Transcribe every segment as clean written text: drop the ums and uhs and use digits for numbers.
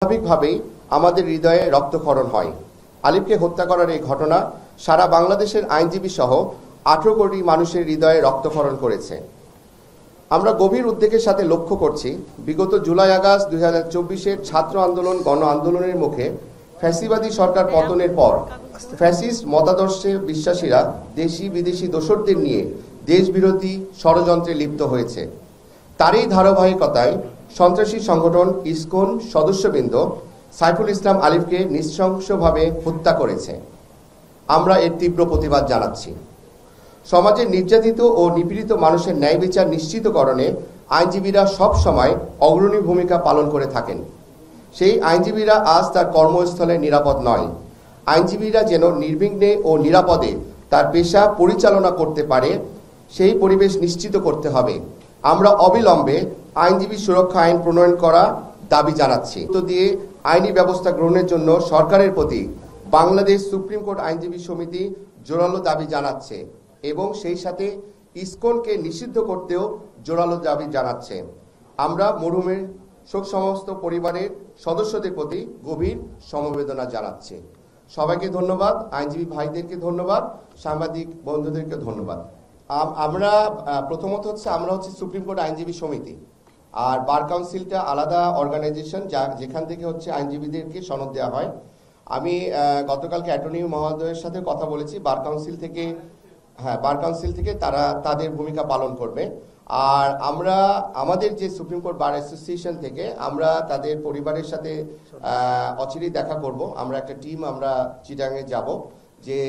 স্বাভাবিকভাবেই আমাদের হৃদয়ে রক্তক্ষরণ হয়। আলিফকে হত্যা করার এই ঘটনা সারা বাংলাদেশের আইনজীবী সহ 18 কোটি মানুষের হৃদয়ে রক্তক্ষরণ করেছে। আমরা গভীর উদ্বেগের সাথে লক্ষ্য করছি, বিগত জুলাই আগস্ট 2024-এর ছাত্র আন্দোলন গণ আন্দোলনের মুখে ফ্যাসিবাদী সরকার পতনের পর ফ্যাসিস্ট মতাদর্শে বিশ্বাসীরা দেশি বিদেশি দোসরদের নিয়ে দেশবিরোধী ষড়যন্ত্রে লিপ্ত হয়েছে। তারই ধারাবাহিকতায় সন্ত্রাসী সংগঠন ইসকন সদস্যবৃন্দ সাইফুল ইসলাম আলিফকে নৃশংসভাবে হত্যা করেছে। আমরা এর তীব্র প্রতিবাদ জানাচ্ছি। সমাজের নির্যাতিত ও নিপীড়িত মানুষের ন্যায় বিচার নিশ্চিতকরণে আইনজীবীরা সব সময় অগ্রণী ভূমিকা পালন করে থাকেন। সেই আইনজীবীরা আজ তার কর্মস্থলে নিরাপদ নয়। আইনজীবীরা যেন নির্বিঘ্নে ও নিরাপদে তার পেশা পরিচালনা করতে পারে, সেই পরিবেশ নিশ্চিত করতে হবে। আমরা অবিলম্বে আইনজীবী সুরক্ষা আইন প্রণয়ন করা দাবি জানাচ্ছি। তো দিয়ে আইনি ব্যবস্থা গ্রহণের জন্য সরকারের প্রতি বাংলাদেশ সুপ্রিম কোর্ট আইনজীবী সমিতি জোরালো দাবি জানাচ্ছে এবং সেই সাথে ইসকনকে নিষিদ্ধ করতেও জোরালো দাবি জানাচ্ছে। আমরা মরহুমের শোক সমস্ত পরিবারের সদস্যদের প্রতি গভীর সমবেদনা জানাচ্ছি। সবাইকে ধন্যবাদ, আইনজীবী ভাইদেরকে ধন্যবাদ, সাংবাদিক বন্ধুদেরকে ধন্যবাদ। আমরা প্রথমত আমরা হচ্ছে সুপ্রিম কোর্ট আইনজীবী সমিতি, আর বার কাউন্সিলটা আলাদা অর্গানাইজেশন যেখান থেকে হচ্ছে আইনজীবীদেরকে সনদ দেওয়া হয়। আমি গতকালকে অ্যাটর্নি মহোদয়ের সাথে কথা বলেছি, বার কাউন্সিল থেকে তারা তাদের ভূমিকা পালন করবে। আর আমরা আমাদের যে সুপ্রিম কোর্ট বার অ্যাসোসিয়েশন থেকে আমরা তাদের পরিবারের সাথে অচিরেই দেখা করব। আমরা একটা টিম আমরা চিটাগাংয়ে যাব, যে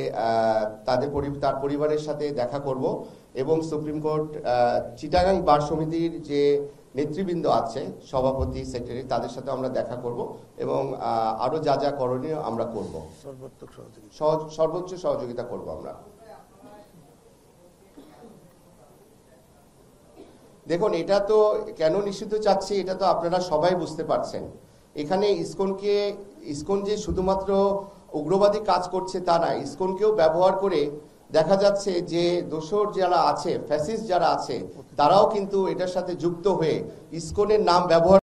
তার পরিবারের সাথে দেখা করব এবং সুপ্রিম কোর্ট চিটাগাং বার সমিতির যে নেতৃবৃন্দ আছে, সভাপতি, সেক্রেটারি, তাদের সাথে আমরা দেখা করব এবং আরো যা যা করণীয় আমরা করব, সর্বোচ্চ সহযোগিতা করব। আমরা দেখুন, এটা তো কেন নিষিদ্ধ চাচ্ছি এটা তো আপনারা সবাই বুঝতে পারছেন। এখানে ইসকন যে শুধুমাত্র উগ্রবাদী কাজ করছে তা না, ইসকনকেও ব্যবহার করে দেখা যাচ্ছে যে দোসর যারা আছে, ফ্যাসিস্ট যারা আছে, তারাও কিন্তু এটার সাথে যুক্ত হয়ে ইসকনের নাম ব্যবহার